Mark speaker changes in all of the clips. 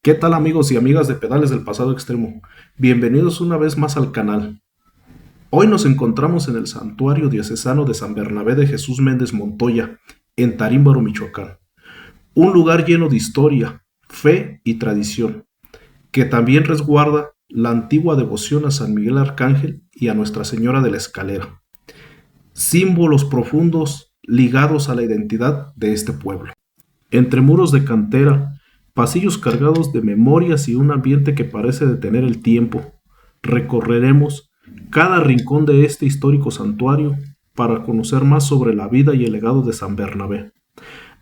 Speaker 1: ¿Qué tal amigos y amigas de Pedales del Pasado Extremo? Bienvenidos una vez más al canal. Hoy nos encontramos en el Santuario Diocesano de San Bernabé de Jesús Méndez Montoya, en Tarímbaro, Michoacán. Un lugar lleno de historia, fe y tradición, que también resguarda la antigua devoción a San Miguel Arcángel y a Nuestra Señora de la Escalera, símbolos profundos ligados a la identidad de este pueblo. Entre muros de cantera, pasillos cargados de memorias y un ambiente que parece detener el tiempo, recorreremos cada rincón de este histórico santuario para conocer más sobre la vida y el legado de San Bernabé,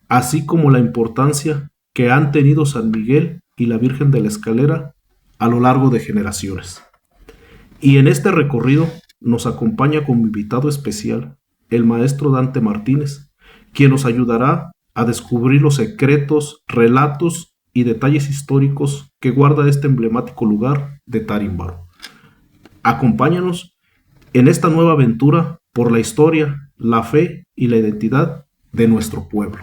Speaker 1: así como la importancia que han tenido San Miguel y la Virgen de la Escalera a lo largo de generaciones. Y en este recorrido nos acompaña como invitado especial el maestro Dante Martínez, quien nos ayudará a descubrir los secretos, relatos y detalles históricos que guarda este emblemático lugar de Tarímbaro. Acompáñanos en esta nueva aventura por la historia, la fe y la identidad de nuestro pueblo.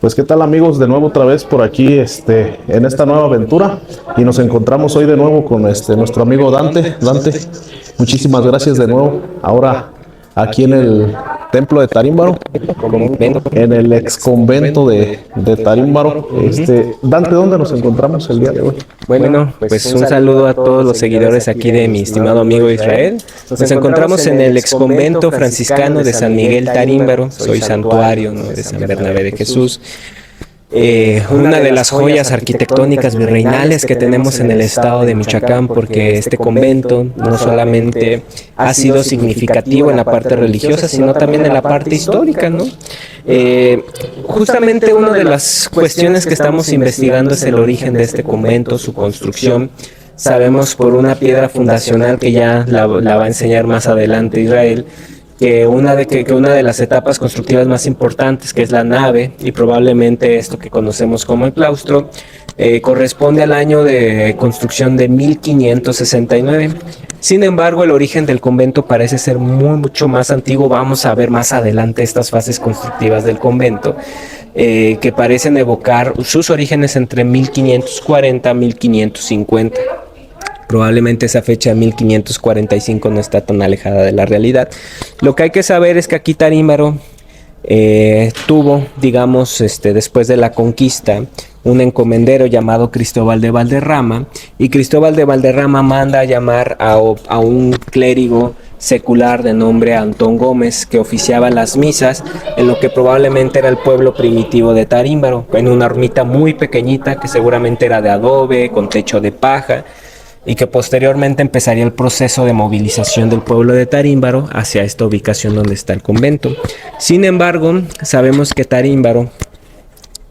Speaker 2: Pues qué tal amigos, de nuevo otra vez por aquí en esta nueva aventura, y nos encontramos hoy de nuevo con nuestro amigo Dante. Dante, muchísimas gracias de nuevo. Ahora aquí en el templo de Tarímbaro, en el ex convento de Tarímbaro. Dante, ¿dónde nos encontramos el día de hoy?
Speaker 3: Bueno, pues un saludo a todos los seguidores aquí de mi estimado amigo Israel. Nos encontramos en el ex convento franciscano de San Miguel Tarímbaro, soy santuario, ¿no?, de San Bernabé de Jesús. Una de las joyas arquitectónicas virreinales que tenemos en el estado de Michoacán, porque este convento no solamente ha sido significativo en la parte religiosa, sino también en la parte histórica, ¿no? Justamente una de las cuestiones que estamos investigando es el origen de este convento, su construcción. Sabemos por una piedra fundacional que ya la va a enseñar más adelante Israel, que una de las etapas constructivas más importantes, que es la nave, y probablemente esto que conocemos como el claustro, corresponde al año de construcción de 1569. Sin embargo, el origen del convento parece ser mucho más antiguo. Vamos a ver más adelante estas fases constructivas del convento, que parecen evocar sus orígenes entre 1540 y 1550. Probablemente esa fecha de 1545 no está tan alejada de la realidad. Lo que hay que saber es que aquí Tarímbaro tuvo, digamos, después de la conquista, un encomendero llamado Cristóbal de Valderrama, y Cristóbal de Valderrama manda a llamar a un clérigo secular de nombre Antón Gómez, que oficiaba las misas en lo que probablemente era el pueblo primitivo de Tarímbaro, en una ermita muy pequeñita que seguramente era de adobe, con techo de paja, y que posteriormente empezaría el proceso de movilización del pueblo de Tarímbaro hacia esta ubicación donde está el convento. Sin embargo, sabemos que Tarímbaro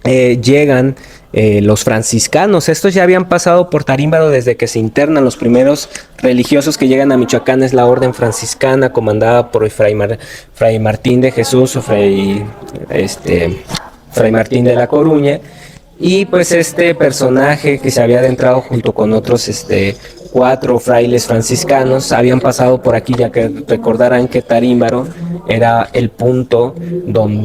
Speaker 3: llegan los franciscanos. Estos ya habían pasado por Tarímbaro desde que se internan. Los primeros religiosos que llegan a Michoacán es la orden franciscana, comandada por Fray Martín de Jesús o Fray Martín de la Coruña. Y pues este personaje que se había adentrado junto con otros 4 frailes franciscanos habían pasado por aquí, ya que recordarán que Tarímbaro era el punto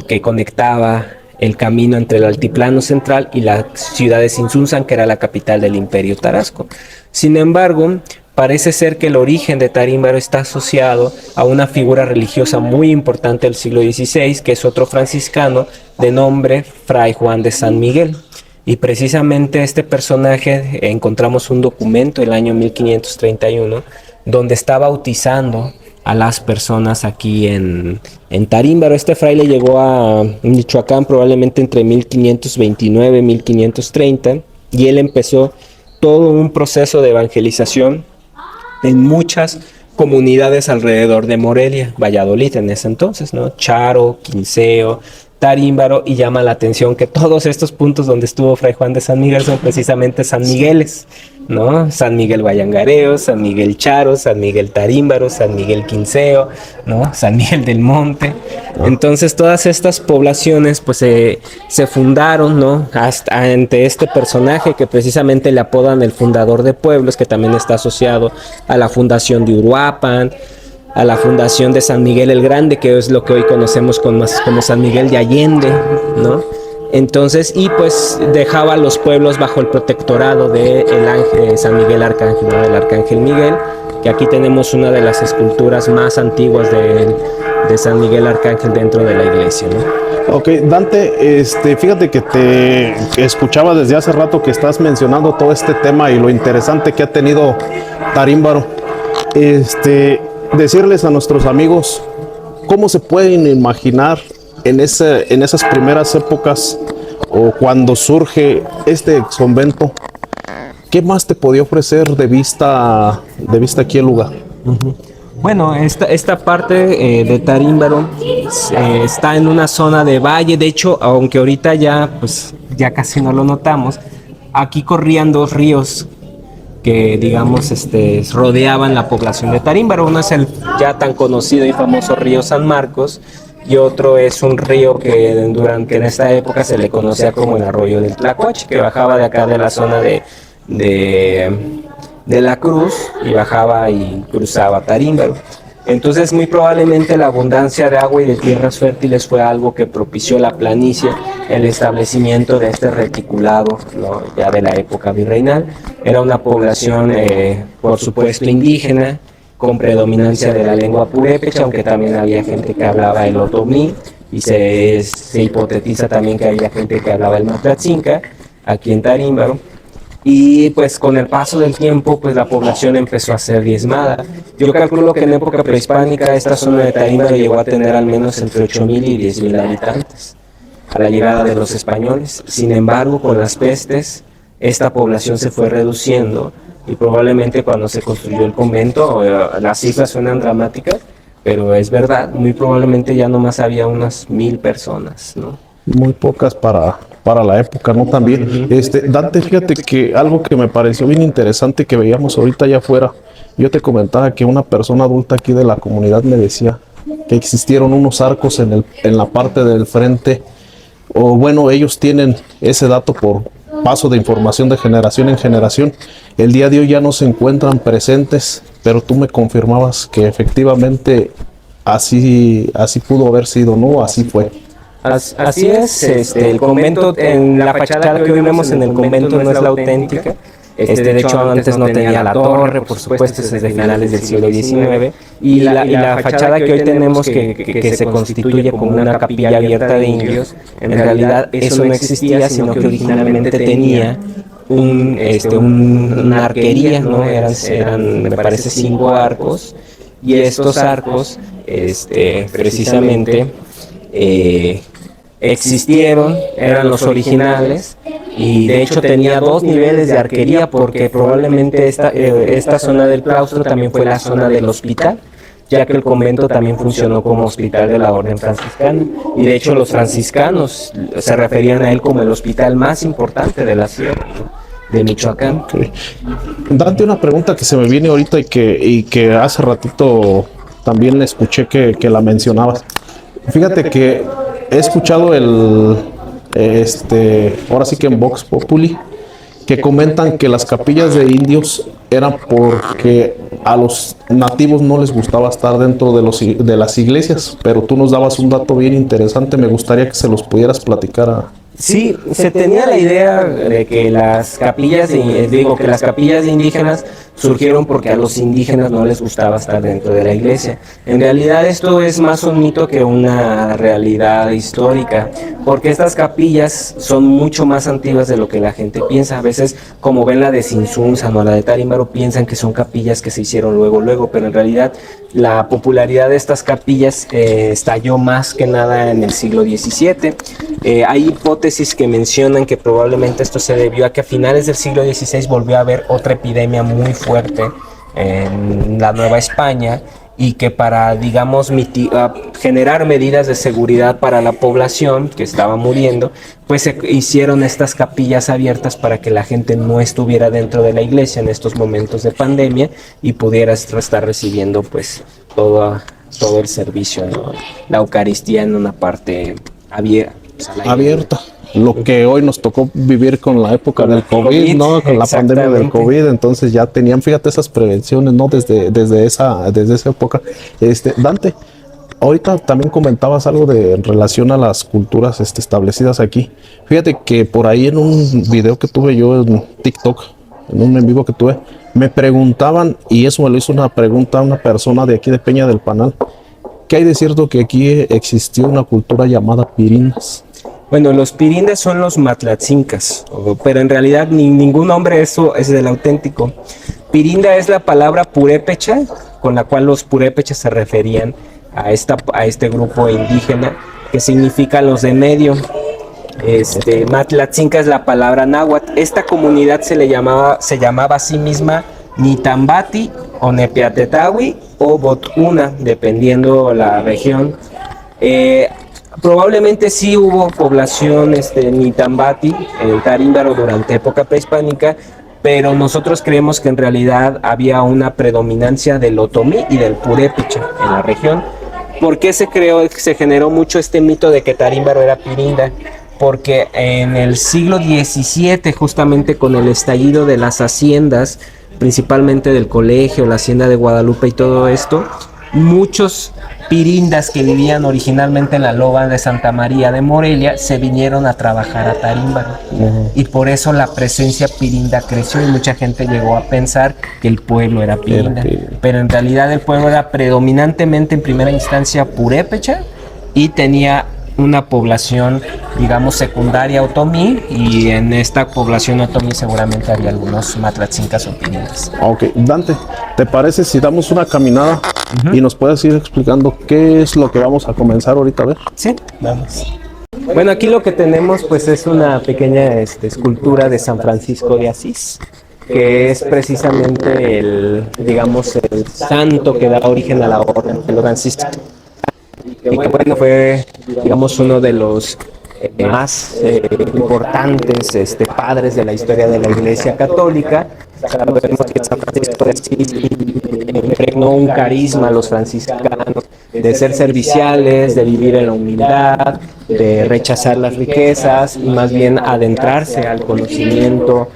Speaker 3: que conectaba el camino entre el altiplano central y la ciudad de Sinsunzan, que era la capital del imperio Tarasco. Sin embargo, parece ser que el origen de Tarímbaro está asociado a una figura religiosa muy importante del siglo XVI, que es otro franciscano de nombre Fray Juan de San Miguel. Y precisamente este personaje, encontramos un documento el año 1531 donde está bautizando a las personas aquí en Tarímbaro. Este fraile llegó a Michoacán probablemente entre 1529 y 1530, y él empezó todo un proceso de evangelización en muchas comunidades alrededor de Morelia, Valladolid en ese entonces, ¿no? Charo, Quinceo, Tarímbaro, y llama la atención que todos estos puntos donde estuvo Fray Juan de San Miguel son precisamente San Migueles, ¿no? San Miguel Guayangareo, San Miguel Charo, San Miguel Tarímbaro, San Miguel Quinceo, ¿no? San Miguel del Monte. Entonces todas estas poblaciones pues se fundaron, ¿no?, hasta ante este personaje que precisamente le apodan el fundador de pueblos, que también está asociado a la fundación de Uruapan, a la fundación de San Miguel el Grande, que es lo que hoy conocemos como San Miguel de Allende, ¿no? Entonces, y pues dejaba a los pueblos bajo el protectorado de el ángel, San Miguel Arcángel, ¿no? Del Arcángel Miguel, que aquí tenemos una de las esculturas más antiguas de San Miguel Arcángel dentro de la iglesia, ¿no?
Speaker 2: Ok, Dante, fíjate que te escuchaba desde hace rato que estás mencionando todo este tema y lo interesante que ha tenido Tarímbaro. Decirles a nuestros amigos cómo se pueden imaginar en esas primeras épocas o cuando surge este convento, ¿qué más te podía ofrecer de vista aquí el lugar?
Speaker 3: Bueno, esta parte de Tarímbaro está en una zona de valle. De hecho, aunque ahorita ya casi no lo notamos, aquí corrían dos ríos que, digamos, rodeaban la población de Tarímbaro. Uno es el ya tan conocido y famoso río San Marcos, y otro es un río que en esta época se le conocía como el arroyo del Tlacuache, que bajaba de acá de la zona de la Cruz y bajaba y cruzaba Tarímbaro. Entonces, muy probablemente la abundancia de agua y de tierras fértiles fue algo que propició la planicie, el establecimiento de este reticulado, ¿no? Ya de la época virreinal. Era una población, por supuesto, indígena, con predominancia de la lengua purépecha, aunque también había gente que hablaba el otomí, y se hipotetiza también que había gente que hablaba el matlatzinca aquí en Tarímbaro. Y pues con el paso del tiempo, pues la población empezó a ser diezmada. Yo calculo que en época prehispánica esta zona de Tarímbaro llegó a tener al menos entre 8,000 y 10,000 habitantes a la llegada de los españoles. Sin embargo, con las pestes, esta población se fue reduciendo, y probablemente cuando se construyó el convento, las cifras suenan dramáticas, pero es verdad, muy probablemente ya nomás había unas 1,000 personas, ¿no?
Speaker 2: Muy pocas para la época, ¿no? También, Dante, fíjate que algo que me pareció bien interesante que veíamos ahorita allá afuera, yo te comentaba que una persona adulta aquí de la comunidad me decía que existieron unos arcos en la parte del frente, o bueno, ellos tienen ese dato por paso de información de generación en generación. El día de hoy ya no se encuentran presentes, pero tú me confirmabas que efectivamente así pudo haber sido, ¿no? Así fue.
Speaker 3: Así es, el convento, en la fachada que hoy vemos en el convento no es la auténtica. De hecho, antes no tenía la torre, por supuesto, es de finales del siglo XIX. Y la fachada que hoy tenemos, que se constituye como una capilla abierta de indios, en realidad eso no existía, sino que originalmente tenía una arquería, ¿no? Eran, me parece, 5 arcos. Y estos arcos, precisamente, existieron, eran los originales, y de hecho tenía 2 niveles de arquería, porque probablemente esta zona del claustro también fue la zona del hospital, ya que el convento también funcionó como hospital de la orden franciscana, y de hecho los franciscanos se referían a él como el hospital más importante de la sierra de Michoacán.
Speaker 2: Okay. Dante, una pregunta que se me viene ahorita y que hace ratito también escuché que la mencionabas. Fíjate que he escuchado ahora sí que en Vox Populi, que comentan que las capillas de indios eran porque a los nativos no les gustaba estar dentro de las iglesias, pero tú nos dabas un dato bien interesante, me gustaría que se los pudieras platicar.
Speaker 3: Sí, se tenía la idea de que las capillas indígenas surgieron porque a los indígenas no les gustaba estar dentro de la iglesia. En realidad esto es más un mito que una realidad histórica, porque estas capillas son mucho más antiguas de lo que la gente piensa. A veces, como ven la de Tzintzuntzan o la de Tarímbaro, piensan que son capillas que se hicieron luego, pero en realidad la popularidad de estas capillas estalló más que nada en el siglo XVII. Hay hipótesis que mencionan que probablemente esto se debió a que a finales del siglo XVI volvió a haber otra epidemia muy fuerte en la Nueva España, y que para, digamos, generar medidas de seguridad para la población que estaba muriendo, pues se hicieron estas capillas abiertas para que la gente no estuviera dentro de la iglesia en estos momentos de pandemia y pudiera estar recibiendo pues todo el servicio, ¿no? La Eucaristía en una parte abierta.
Speaker 2: Lo que hoy nos tocó vivir con la época del COVID, ¿no? Con la pandemia del COVID, entonces ya tenían, fíjate, esas prevenciones, ¿no? Desde esa época. Dante, ahorita también comentabas algo en relación a las culturas establecidas aquí. Fíjate que por ahí en un video que tuve yo en TikTok, en un en vivo que tuve, me preguntaban, y eso me lo hizo una pregunta a una persona de aquí de Peña del Panal, ¿qué hay de cierto que aquí existió una cultura llamada pirindas?
Speaker 3: Bueno, los pirindas son los matlatzincas, pero en realidad ningún nombre eso es del auténtico. Pirinda es la palabra purépecha con la cual los purépechas se referían a este grupo indígena que significa los de medio. Matlatzinca es la palabra náhuatl. Esta comunidad se llamaba a sí misma Nitambati o Nepiatetawi o Botuna, dependiendo la región. Probablemente sí hubo población Nitambati en Tarímbaro durante época prehispánica, pero nosotros creemos que en realidad había una predominancia del otomí y del purépecha en la región. ¿Por qué se generó mucho este mito de que Tarímbaro era pirinda? Porque en el siglo XVII, justamente con el estallido de las haciendas, principalmente del colegio, la hacienda de Guadalupe y todo esto, muchos pirindas que vivían originalmente en la loba de Santa María de Morelia se vinieron a trabajar a Tarímbaro. Y por eso la presencia pirinda creció y mucha gente llegó a pensar que el pueblo era pirinda. Pero en realidad el pueblo era predominantemente en primera instancia purépecha y tenía una población, digamos, secundaria otomí, y en esta población otomí seguramente había algunos matlatzincas o pirindas.
Speaker 2: Ok, Dante, ¿te parece si damos una caminada y nos puedes ir explicando qué es lo que vamos a comenzar ahorita a ver?
Speaker 3: Sí, vamos. Bueno, aquí lo que tenemos pues es una pequeña escultura de San Francisco de Asís, que es precisamente el santo que da origen a la orden de los franciscanos. Y que bueno, fue, digamos, uno de los más importantes padres de la historia de la Iglesia Católica. Sabemos que San Francisco de Asís impregnó un carisma a los franciscanos de ser serviciales, de vivir en la humildad, de rechazar las riquezas y más bien adentrarse al conocimiento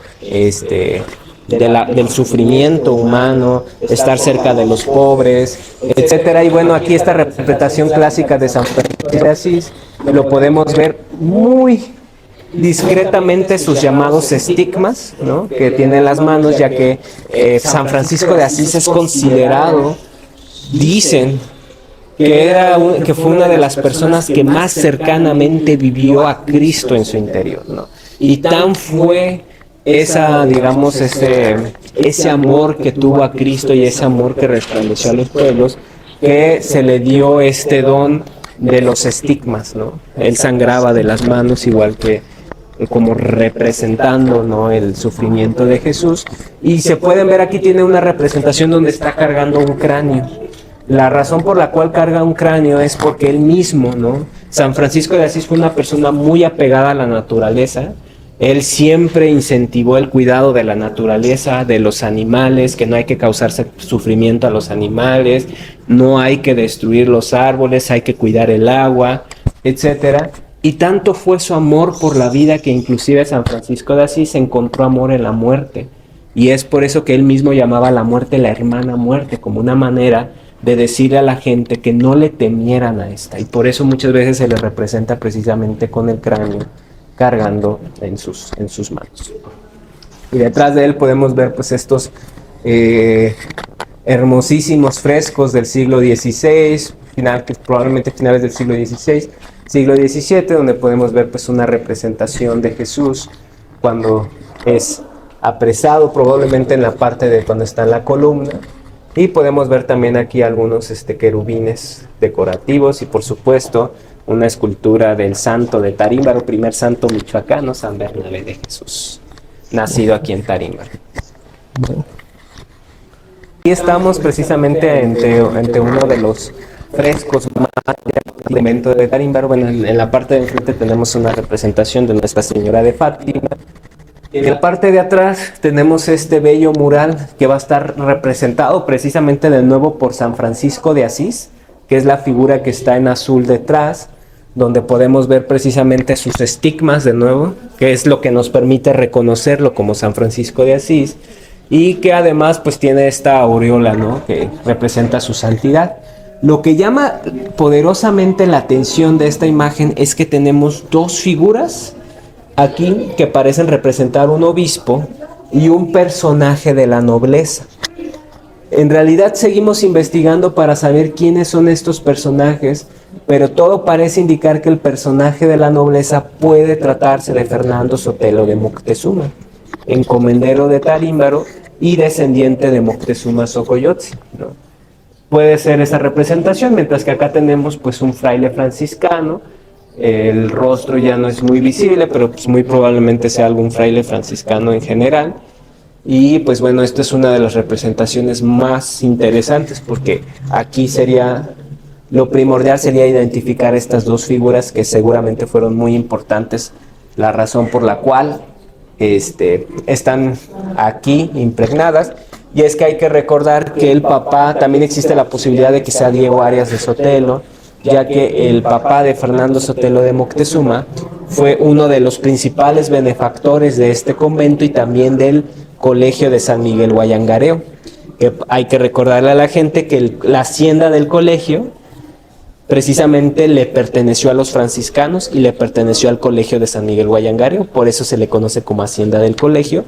Speaker 3: del sufrimiento humano, estar cerca de los pobres, etcétera. Y bueno, aquí esta representación clásica de San Francisco de Asís lo podemos ver muy discretamente sus llamados estigmas, ¿no?, que tiene en las manos, ya que San Francisco de Asís es considerado, dicen, que fue una de las personas que más cercanamente vivió a Cristo en su interior, ¿no? Y tan fue ese amor que tuvo a Cristo y ese amor que resplandeció a los pueblos, que se le dio este don de los estigmas, ¿no? Él sangraba de las manos, igual que como representando, ¿no?, el sufrimiento de Jesús. Y se pueden ver aquí, tiene una representación donde está cargando un cráneo. La razón por la cual carga un cráneo es porque él mismo, ¿no?, San Francisco de Asís fue una persona muy apegada a la naturaleza. Él siempre incentivó el cuidado de la naturaleza, de los animales, que no hay que causarse sufrimiento a los animales, no hay que destruir los árboles, hay que cuidar el agua, etcétera. Y tanto fue su amor por la vida que inclusive San Francisco de Asís encontró amor en la muerte. Y es por eso que él mismo llamaba a la muerte la hermana muerte, como una manera de decirle a la gente que no le temieran a esta. Y por eso muchas veces se le representa precisamente con el cráneo cargando en sus manos. Y detrás de él podemos ver pues estos hermosísimos frescos del siglo XVI, probablemente finales del siglo XVI, siglo XVII, donde podemos ver pues una representación de Jesús cuando es apresado, probablemente en la parte de cuando está en la columna. Y podemos ver también aquí algunos querubines decorativos y por supuesto una escultura del santo de Tarímbaro, primer santo michoacano, San Bernabé de Jesús, nacido aquí en Tarímbaro. Y estamos precisamente ante uno de los frescos más de Tarímbaro. Bueno, en la parte de enfrente tenemos una representación de Nuestra Señora de Fátima. En la parte de atrás tenemos este bello mural que va a estar representado precisamente de nuevo por San Francisco de Asís, que es la figura que está en azul detrás, donde podemos ver precisamente sus estigmas de nuevo, que es lo que nos permite reconocerlo como San Francisco de Asís, y que además pues tiene esta aureola, ¿no?, que representa su santidad. Lo que llama poderosamente la atención de esta imagen es que tenemos dos figuras aquí que parecen representar un obispo y un personaje de la nobleza. En realidad seguimos investigando para saber quiénes son estos personajes, pero todo parece indicar que el personaje de la nobleza puede tratarse de Fernando Sotelo de Moctezuma, encomendero de Tarímbaro y descendiente de Moctezuma Xocoyotzin, ¿no? Puede ser esa representación, mientras que acá tenemos pues un fraile franciscano. El rostro ya no es muy visible, pero pues muy probablemente sea algún fraile franciscano en general. Y pues bueno, esta es una de las representaciones más interesantes, porque aquí sería, lo primordial sería identificar estas dos figuras que seguramente fueron muy importantes, la razón por la cual están aquí impregnadas. Y es que hay que recordar que el papá, también existe la posibilidad de que sea Diego Arias de Sotelo, ya que el papá de Fernando Sotelo de Moctezuma fue uno de los principales benefactores de este convento y también del Colegio de San Miguel Guayangareo. Que hay que recordarle a la gente que la hacienda del colegio precisamente le perteneció a los franciscanos y le perteneció al Colegio de San Miguel Guayangareo, por eso se le conoce como hacienda del colegio.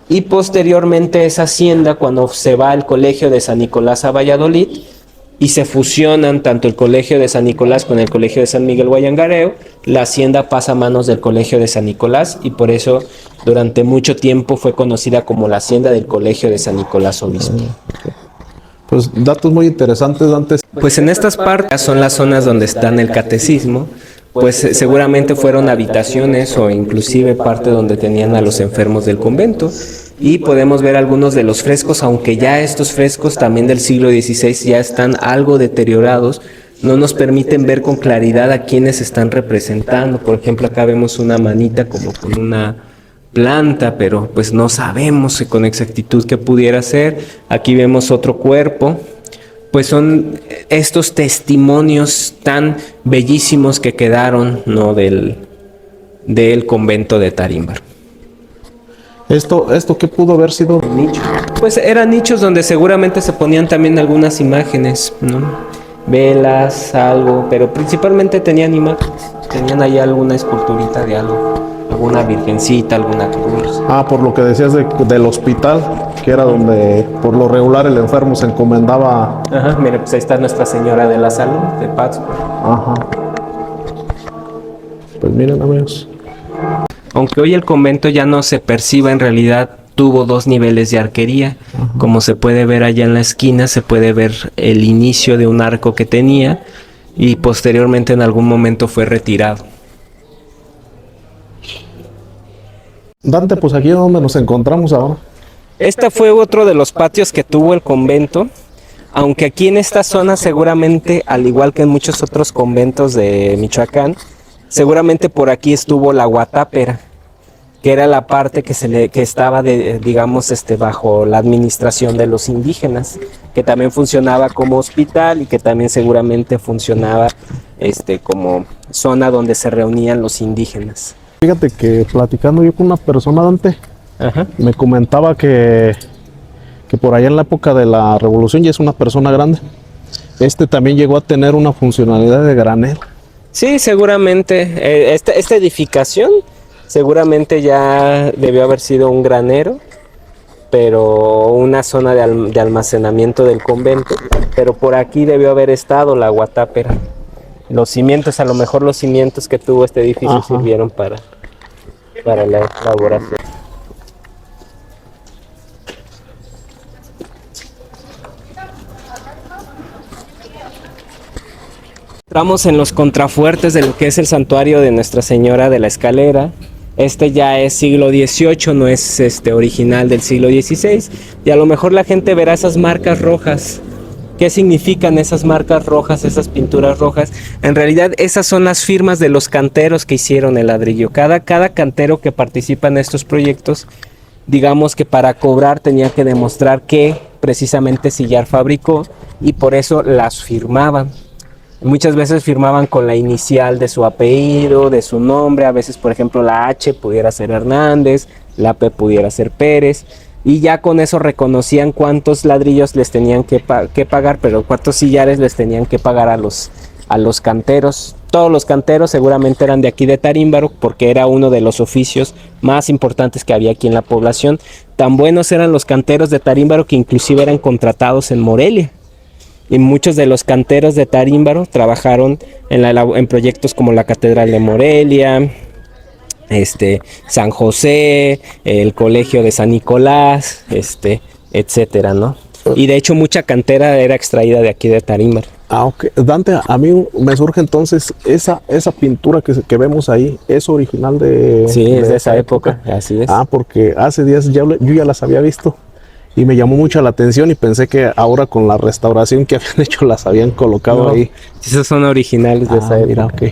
Speaker 3: Y posteriormente esa hacienda, cuando se va al Colegio de San Nicolás a Valladolid y se fusionan tanto el Colegio de San Nicolás con el Colegio de San Miguel Guayangareo, la hacienda pasa a manos del Colegio de San Nicolás y por eso durante mucho tiempo fue conocida como la hacienda del Colegio de San Nicolás Obispo.
Speaker 2: Pues datos muy interesantes, Dante.
Speaker 3: Pues en estas partes son las zonas donde está el catecismo, pues seguramente fueron habitaciones o inclusive parte donde tenían a los enfermos del convento. Y podemos ver algunos de los frescos, aunque ya estos frescos también del siglo XVI ya están algo deteriorados, no nos permiten ver con claridad a quiénes están representando. Por ejemplo, acá vemos una manita como con una planta, pero pues no sabemos con exactitud qué pudiera ser. Aquí vemos otro cuerpo. Pues son estos testimonios tan bellísimos que quedaron, ¿no?, del convento de Tarímbaro.
Speaker 2: ¿Esto qué pudo haber sido?
Speaker 3: Nicho. Pues eran nichos donde seguramente se ponían también algunas imágenes, ¿no? Velas, algo, pero principalmente tenían imágenes. Tenían ahí alguna esculturita de algo, alguna virgencita, alguna cruz.
Speaker 2: Ah, por lo que decías del hospital, que era donde por lo regular el enfermo se encomendaba.
Speaker 3: Ajá, mire, pues ahí está Nuestra Señora de la Salud de Pátzcuaro.
Speaker 2: Ajá. Pues miren, amigos.
Speaker 3: Aunque hoy el convento ya no se perciba, en realidad tuvo dos niveles de arquería. Uh-huh. Como se puede ver allá en la esquina, se puede ver el inicio de un arco que tenía y posteriormente en algún momento fue retirado.
Speaker 2: Dante, pues aquí es donde nos encontramos ahora.
Speaker 3: Este fue otro de los patios que tuvo el convento, aunque aquí en esta zona seguramente, al igual que en muchos otros conventos de Michoacán, seguramente por aquí estuvo la Guatápera, que era la parte que estaba bajo la administración de los indígenas, que también funcionaba como hospital y que también seguramente funcionaba como zona donde se reunían los indígenas.
Speaker 2: Fíjate que platicando yo con una persona, Dante,
Speaker 3: ajá,
Speaker 2: me comentaba que por allá en la época de la Revolución, ya es una persona grande, también llegó a tener una funcionalidad de granero. Sí,
Speaker 3: seguramente. Esta edificación seguramente ya debió haber sido un granero, pero una zona de almacenamiento del convento, pero por aquí debió haber estado la Guatápera. Los cimientos, a lo mejor los cimientos que tuvo este edificio, ajá, sirvieron para la elaboración. Entramos en los contrafuertes de lo que es el santuario de Nuestra Señora de la Escalera. Ya es siglo XVIII, no es original del siglo XVI. Y a lo mejor la gente verá esas marcas rojas. ¿Qué significan esas marcas rojas, esas pinturas rojas? En realidad esas son las firmas de los canteros que hicieron el ladrillo. Cada cantero que participa en estos proyectos, digamos que para cobrar tenía que demostrar que precisamente Sillar fabricó y por eso las firmaban. Muchas veces firmaban con la inicial de su apellido, de su nombre. A veces, por ejemplo, la H pudiera ser Hernández, la P pudiera ser Pérez. y ya con eso reconocían cuántos ladrillos les tenían que pagar, pero cuántos sillares les tenían que pagar a los canteros. Todos los canteros seguramente eran de aquí de Tarímbaro, porque era uno de los oficios más importantes que había aquí en la población. Tan buenos eran los canteros de Tarímbaro que inclusive eran contratados en Morelia. Y muchos de los canteros de Tarímbaro trabajaron en proyectos como la Catedral de Morelia, San José, el Colegio de San Nicolás, etcétera, ¿no? Y de hecho mucha cantera era extraída de aquí de Tarímbaro.
Speaker 2: Ah, ok. Dante, a mí me surge entonces, esa pintura que vemos ahí, ¿es original de...?
Speaker 3: Sí, es de esa época, así es.
Speaker 2: Ah, porque hace días yo ya las había visto y me llamó mucho la atención y pensé que ahora con la restauración que habían hecho las habían colocado ahí.
Speaker 3: Esos son originales de esa época.
Speaker 2: Mira, ok.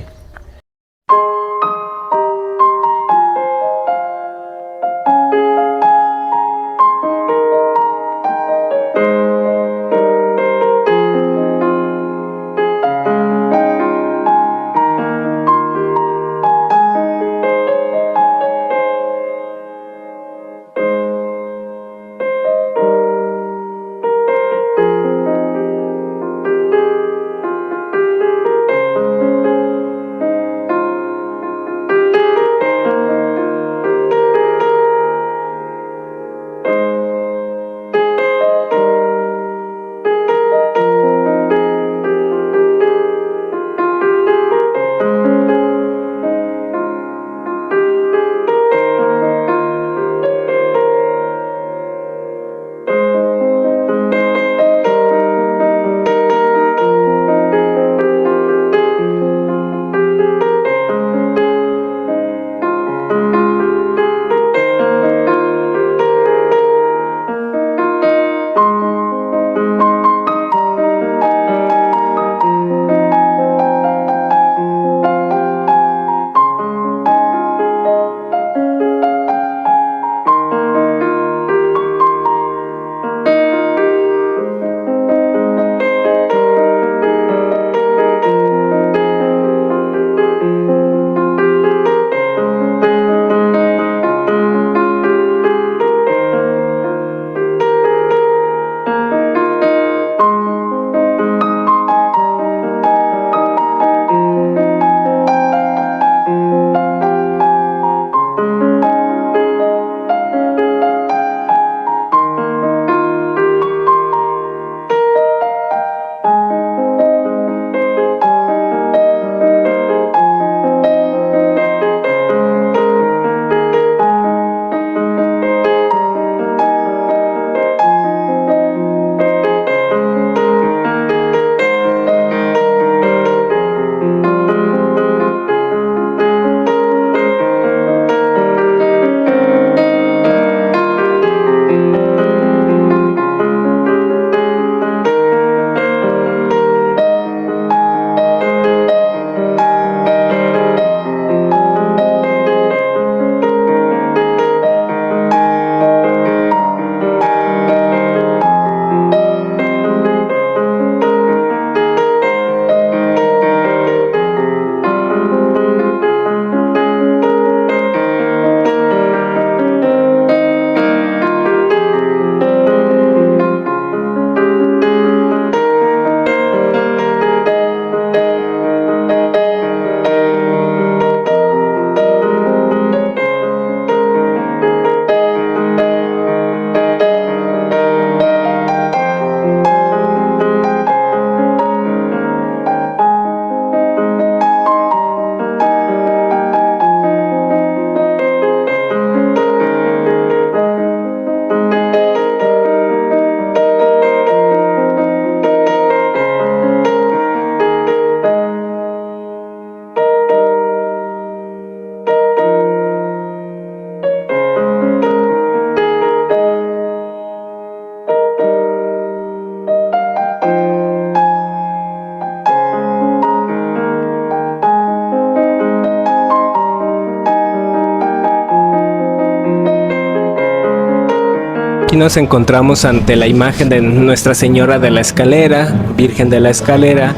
Speaker 3: Aquí nos encontramos ante la imagen de Nuestra Señora de la Escalera, Virgen de la Escalera,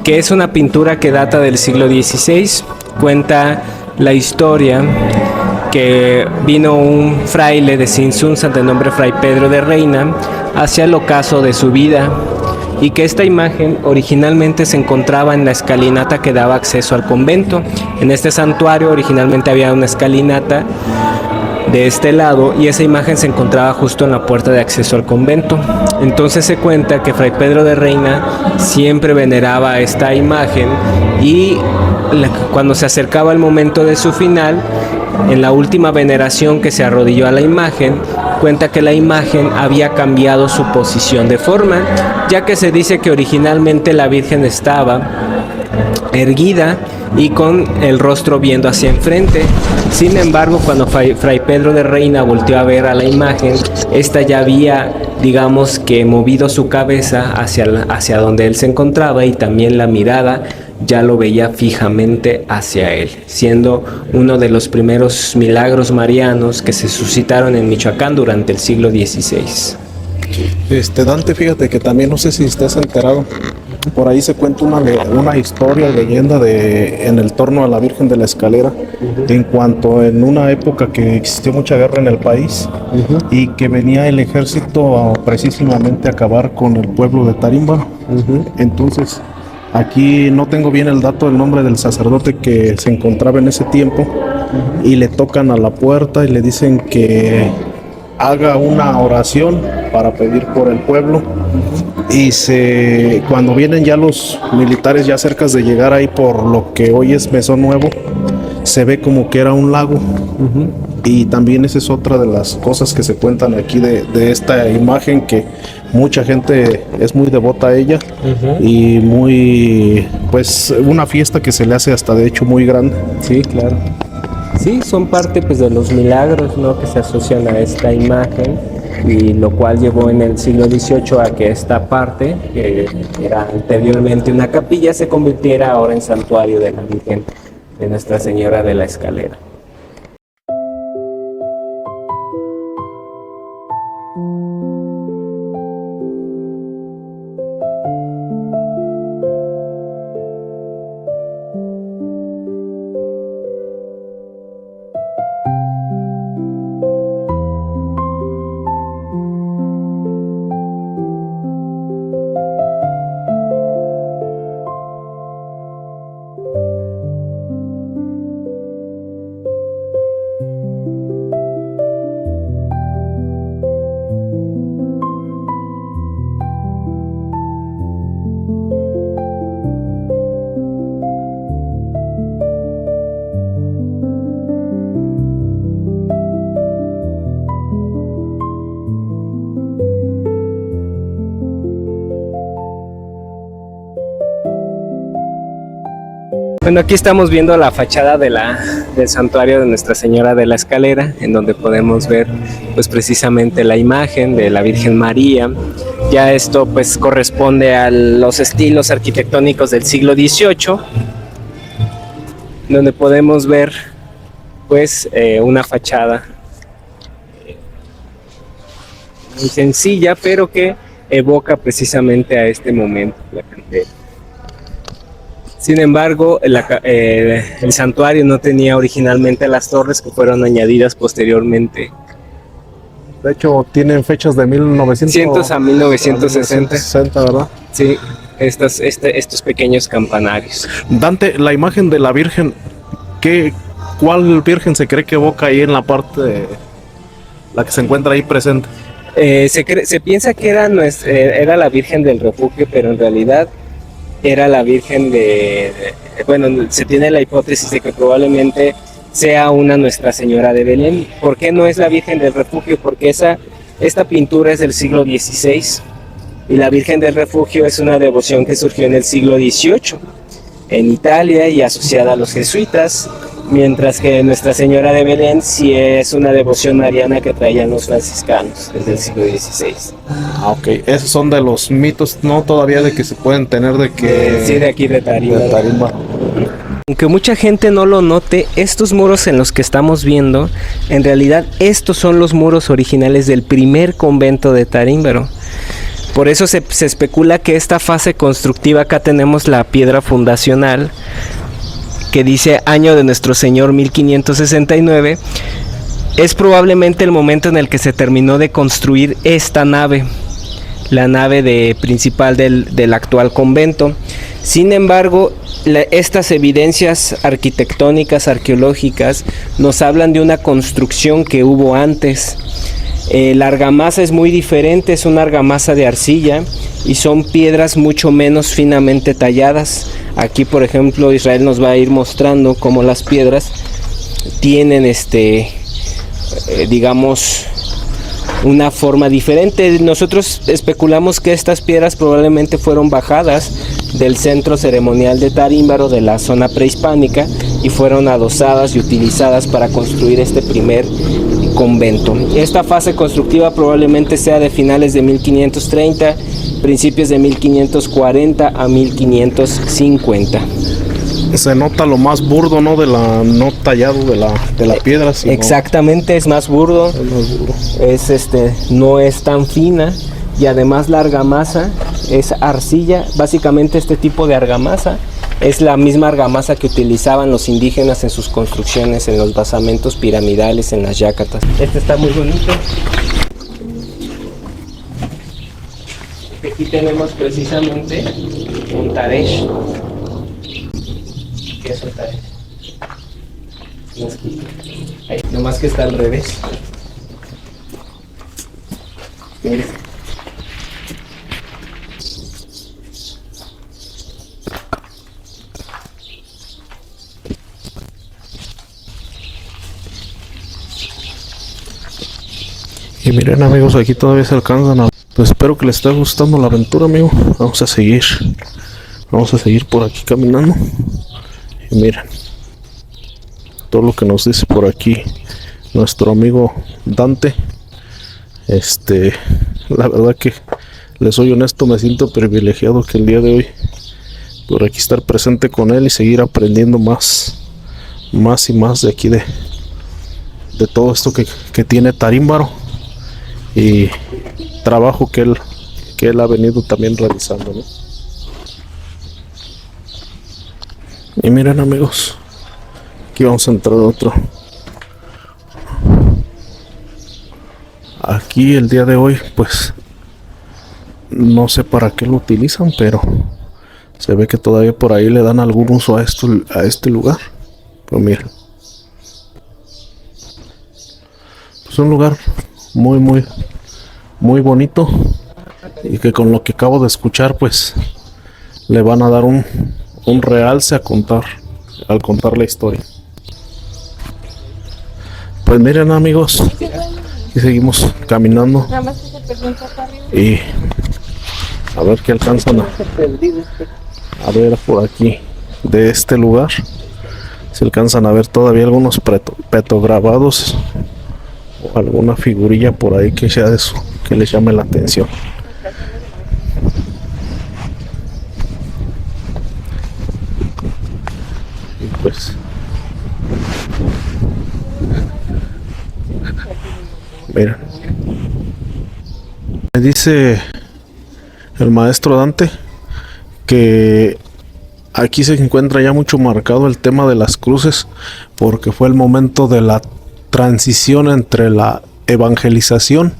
Speaker 3: que es una pintura que data del siglo XVI. Cuenta la historia que vino un fraile de Sinsunza de nombre Fray Pedro de Reina hacia el ocaso de su vida, y que esta imagen originalmente se encontraba en la escalinata que daba acceso al convento. En este santuario originalmente había una escalinata de este lado y esa imagen se encontraba justo en la puerta de acceso al convento. Entonces se cuenta que Fray Pedro de Reina siempre veneraba esta imagen, y cuando se acercaba el momento de su final, en la última veneración que se arrodilló a la imagen, cuenta que la imagen había cambiado su posición de forma, ya que se dice que originalmente la Virgen estaba erguida y con el rostro viendo hacia enfrente. Sin embargo, cuando Fray Pedro de Reina volteó a ver a la imagen, esta ya había, digamos que, movido su cabeza hacia donde él se encontraba, y también la mirada ya lo veía fijamente hacia él, siendo uno de los primeros milagros marianos que se suscitaron en Michoacán durante el siglo XVI.
Speaker 2: Dante, fíjate que también, no sé si estás enterado, por ahí se cuenta una historia, leyenda en el torno a la Virgen de la Escalera, en cuanto en una época que existió mucha guerra en el país, y que venía el ejército precisamente a acabar con el pueblo de Tarímbaro. Entonces, aquí no tengo bien el dato del nombre del sacerdote que se encontraba en ese tiempo, y le tocan a la puerta y le dicen que haga una oración para pedir por el pueblo. Y cuando vienen ya los militares ya cerca de llegar ahí por lo que hoy es Mesón Nuevo, se ve como que era un lago. Y también esa es otra de las cosas que se cuentan aquí de esta imagen, que mucha gente es muy devota a ella, y muy, pues, una fiesta que se le hace hasta de hecho muy grande.
Speaker 3: Sí, claro. Sí, son parte pues de los milagros, ¿no?, que se asocian a esta imagen, y lo cual llevó en el siglo XVIII a que esta parte, que era anteriormente una capilla, se convirtiera ahora en santuario de la Virgen de Nuestra Señora de la Escalera. Bueno, aquí estamos viendo la fachada del santuario de Nuestra Señora de la Escalera, en donde podemos ver pues precisamente la imagen de la Virgen María. Ya esto pues corresponde a los estilos arquitectónicos del siglo XVIII, donde podemos ver pues una fachada muy sencilla, pero que evoca precisamente a este momento, la cantera. Sin embargo, el santuario no tenía originalmente las torres, que fueron añadidas posteriormente.
Speaker 2: De hecho, tienen fechas de 1900
Speaker 3: a 1960.
Speaker 2: 1960, ¿verdad?
Speaker 3: Sí, estos pequeños campanarios.
Speaker 2: Dante, la imagen de la Virgen, ¿cuál Virgen se cree que evoca ahí en la parte, la que se encuentra ahí presente?
Speaker 3: Se piensa que era la Virgen del Refugio, pero en realidad era la Virgen bueno, se tiene la hipótesis de que probablemente sea una Nuestra Señora de Belén. ¿Por qué no es la Virgen del Refugio? Porque esta pintura es del siglo XVI, y la Virgen del Refugio es una devoción que surgió en el siglo XVIII en Italia y asociada a los jesuitas, mientras que Nuestra Señora de Belén sí es una devoción mariana que traían los franciscanos desde el siglo XVI.
Speaker 2: Ah, ok. Esos son de los mitos, ¿no? Todavía de que se pueden tener de que...
Speaker 3: Sí, de aquí de Tarímbaro. Aunque mucha gente no lo note, estos muros en los que estamos viendo, en realidad estos son los muros originales del primer convento de Tarímbaro. Por eso se especula que esta fase constructiva, acá tenemos la piedra fundacional, que dice año de nuestro Señor 1569, es probablemente el momento en el que se terminó de construir esta nave, la nave principal del actual convento. Sin embargo, estas evidencias arquitectónicas, arqueológicas, nos hablan de una construcción que hubo antes. La argamasa es muy diferente, es una argamasa de arcilla y son piedras mucho menos finamente talladas. Aquí, por ejemplo, Israel nos va a ir mostrando cómo las piedras tienen digamos, una forma diferente. Nosotros especulamos que estas piedras probablemente fueron bajadas del centro ceremonial de Tarímbaro, de la zona prehispánica, y fueron adosadas y utilizadas para construir este primer convento. Esta fase constructiva probablemente sea de finales de 1530, principios de 1540 a 1550.
Speaker 2: Se nota lo más burdo, ¿no? No tallado de la piedra. Sino
Speaker 3: exactamente, es más burdo.
Speaker 2: Es más burdo.
Speaker 3: No es tan fina, y además la argamasa es arcilla. Básicamente este tipo de argamasa es la misma argamasa que utilizaban los indígenas en sus construcciones, en los basamentos piramidales, en las yácatas. Este está muy bonito. Aquí tenemos precisamente un taresh. ¿Qué es un taresh? Nomás que está al revés. Mira.
Speaker 2: Y miren, amigos, aquí todavía se alcanzan a... Pues espero que les esté gustando la aventura, amigo. Vamos a seguir por aquí caminando. Y miren todo lo que nos dice por aquí nuestro amigo Dante. La verdad que, les soy honesto, me siento privilegiado que el día de hoy por aquí estar presente con él y seguir aprendiendo más y más de aquí de todo esto que tiene Tarímbaro, y trabajo que él ha venido también realizando, ¿no? Y miren, amigos, aquí vamos a entrar otro. Aquí el día de hoy, pues no sé para qué lo utilizan, pero se ve que todavía por ahí le dan algún uso a este lugar. Pero miren, es un lugar muy bonito, y que con lo que acabo de escuchar, pues le van a dar un realce al contar la historia. Pues miren, amigos, y seguimos caminando y a ver qué alcanzan a ver por aquí de este lugar. Si alcanzan a ver todavía algunos petrograbados o alguna figurilla por ahí que sea de eso, que les llame la atención. Y pues miren, me dice el maestro Dante que aquí se encuentra ya mucho marcado el tema de las cruces, porque fue el momento de la transición entre la evangelización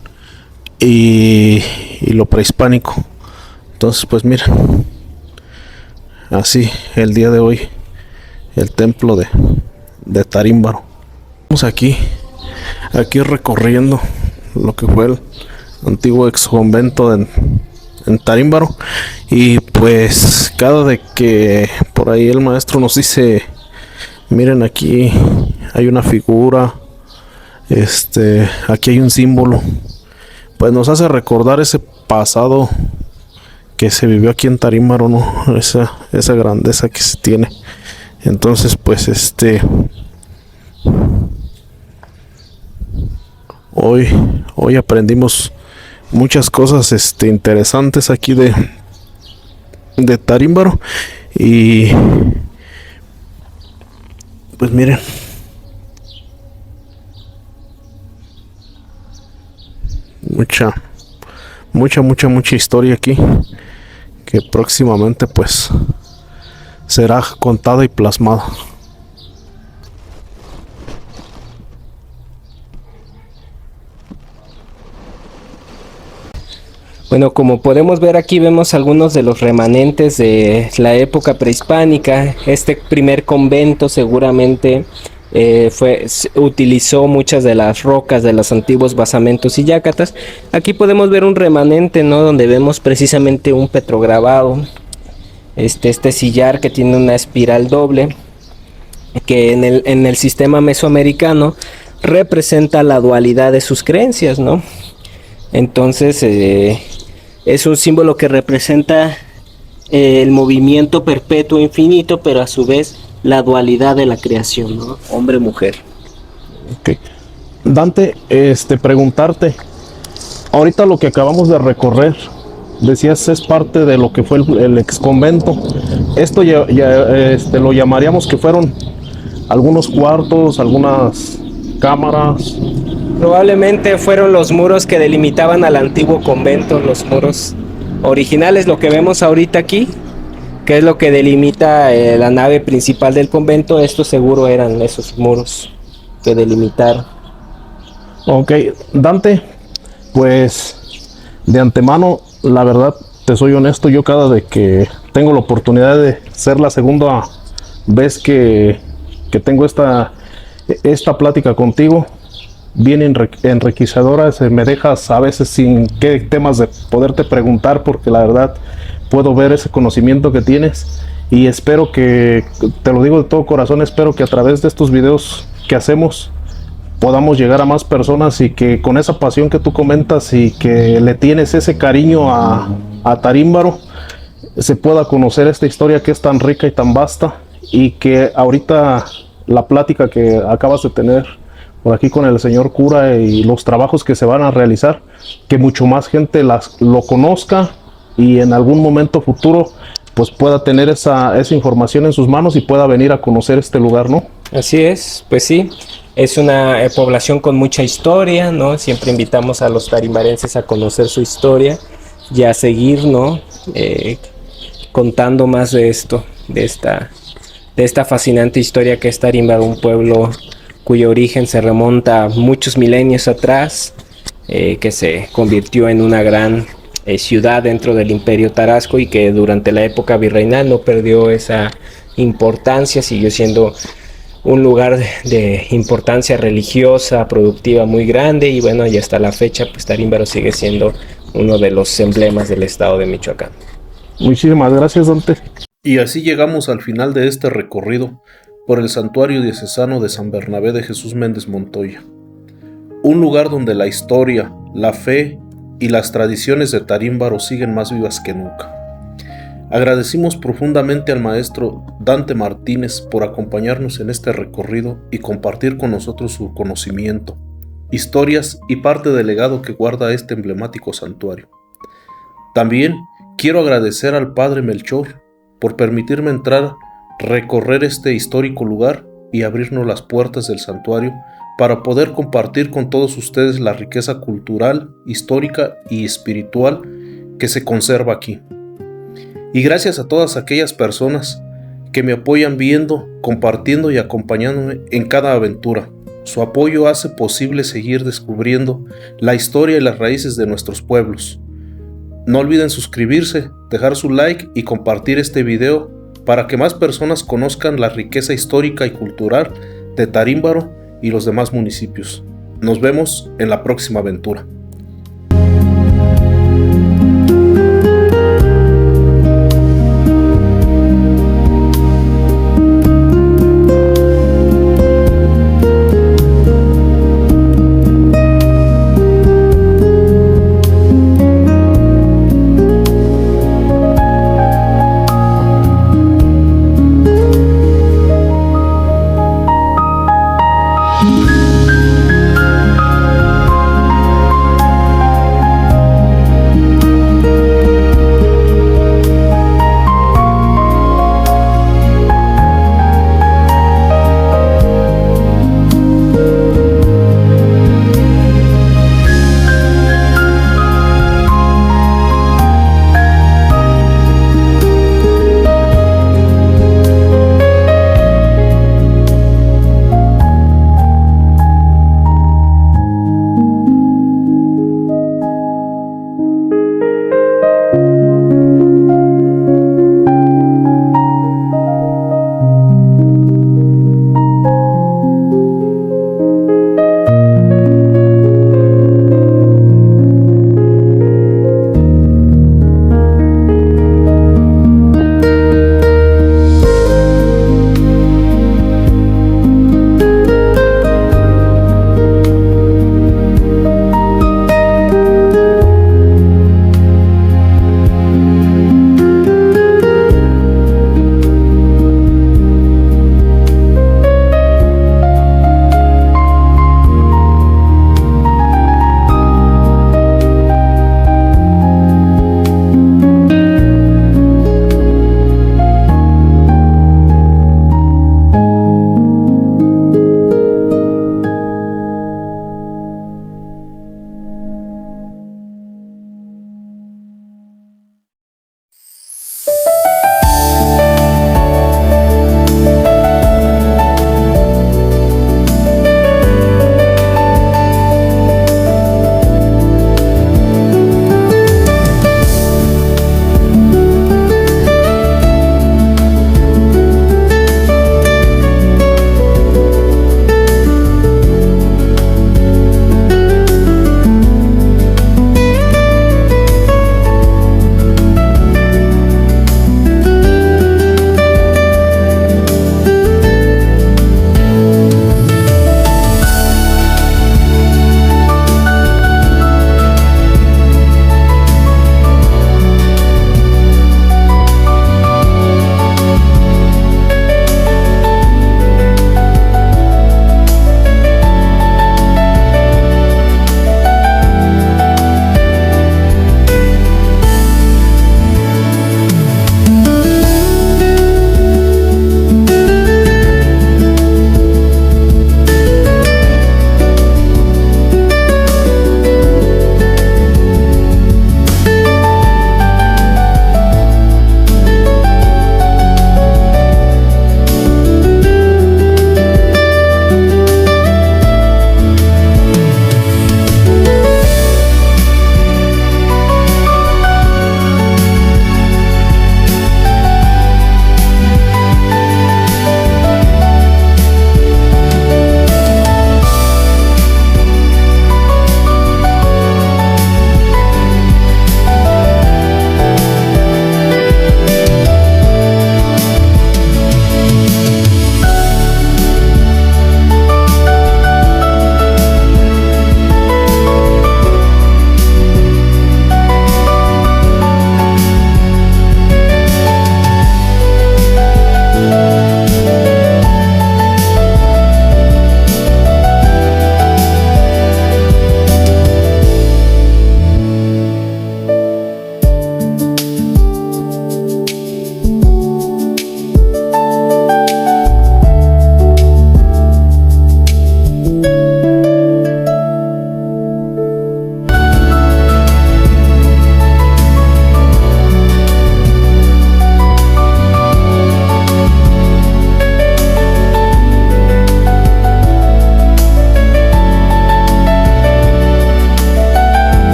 Speaker 2: y lo prehispánico. Entonces, pues mira, así el día de hoy el templo de Tarímbaro. Vamos aquí recorriendo lo que fue el antiguo ex convento en Tarímbaro, y pues cada de que por ahí el maestro nos dice, miren, aquí hay una figura, aquí hay un símbolo, pues nos hace recordar ese pasado que se vivió aquí en Tarímbaro, ¿no? Esa grandeza que se tiene. Entonces, pues hoy aprendimos muchas cosas interesantes aquí de Tarímbaro, y pues miren, mucha historia aquí que próximamente pues será contada y plasmada.
Speaker 3: Bueno, como podemos ver aquí, vemos algunos de los remanentes de la época prehispánica. Este primer convento seguramente utilizó muchas de las rocas de los antiguos basamentos y yácatas. Aquí podemos ver un remanente, ¿no? Donde vemos precisamente un petrograbado, este sillar que tiene una espiral doble, que en el sistema mesoamericano representa la dualidad de sus creencias, ¿no? Entonces es un símbolo que representa el movimiento perpetuo infinito, pero a su vez la dualidad de la creación, ¿no? Hombre-mujer.
Speaker 2: Okay. Dante, preguntarte, ahorita lo que acabamos de recorrer, decías es parte de lo que fue el ex convento. Esto ya lo llamaríamos que fueron algunos cuartos, algunas cámaras.
Speaker 3: Probablemente fueron los muros que delimitaban al antiguo convento, los muros originales, lo que vemos ahorita aquí, que es lo que delimita la nave principal del convento. Estos seguro eran esos muros que delimitaron.
Speaker 2: Ok, Dante, pues de antemano, la verdad, te soy honesto, yo cada vez que tengo la oportunidad de ser la segunda vez que tengo esta plática contigo, bien enriquecedora, me dejas a veces sin qué temas de poderte preguntar, porque la verdad puedo ver ese conocimiento que tienes y espero que, te lo digo de todo corazón, espero que a través de estos videos que hacemos podamos llegar a más personas y que con esa pasión que tú comentas y que le tienes ese cariño a Tarímbaro, se pueda conocer esta historia que es tan rica y tan vasta, y que ahorita la plática que acabas de tener por aquí con el señor cura y los trabajos que se van a realizar, que mucho más gente lo conozca y en algún momento futuro pues pueda tener esa información en sus manos y pueda venir a conocer este lugar, ¿no?
Speaker 3: Así es, pues sí, es una población con mucha historia, ¿no? Siempre invitamos a los tarimbarenses a conocer su historia y a seguir, ¿no? Contando más de esto, de esta fascinante historia que es Tarímbaro, un pueblo cuyo origen se remonta a muchos milenios atrás, que se convirtió en una gran ciudad dentro del Imperio Tarasco y que durante la época virreinal no perdió esa importancia, siguió siendo un lugar de importancia religiosa, productiva muy grande, y bueno, y hasta la fecha pues Tarímbaro sigue siendo uno de los emblemas del estado de Michoacán.
Speaker 2: Muchísimas gracias, Dante.
Speaker 1: Y así llegamos al final de este recorrido por el Santuario Diocesano de San Bernabé de Jesús Méndez Montoya, un lugar donde la historia, la fe y las tradiciones de Tarímbaro siguen más vivas que nunca. Agradecimos profundamente al maestro Dante Martínez por acompañarnos en este recorrido y compartir con nosotros su conocimiento, historias y parte del legado que guarda este emblemático santuario. También quiero agradecer al Padre Melchor por permitirme entrar, recorrer este histórico lugar y abrirnos las puertas del santuario para poder compartir con todos ustedes la riqueza cultural, histórica y espiritual que se conserva aquí. Y gracias a todas aquellas personas que me apoyan viendo, compartiendo y acompañándome en cada aventura. Su apoyo hace posible seguir descubriendo la historia y las raíces de nuestros pueblos. No olviden suscribirse, dejar su like y compartir este video para que más personas conozcan la riqueza histórica y cultural de Tarímbaro y los demás municipios. Nos vemos en la próxima aventura.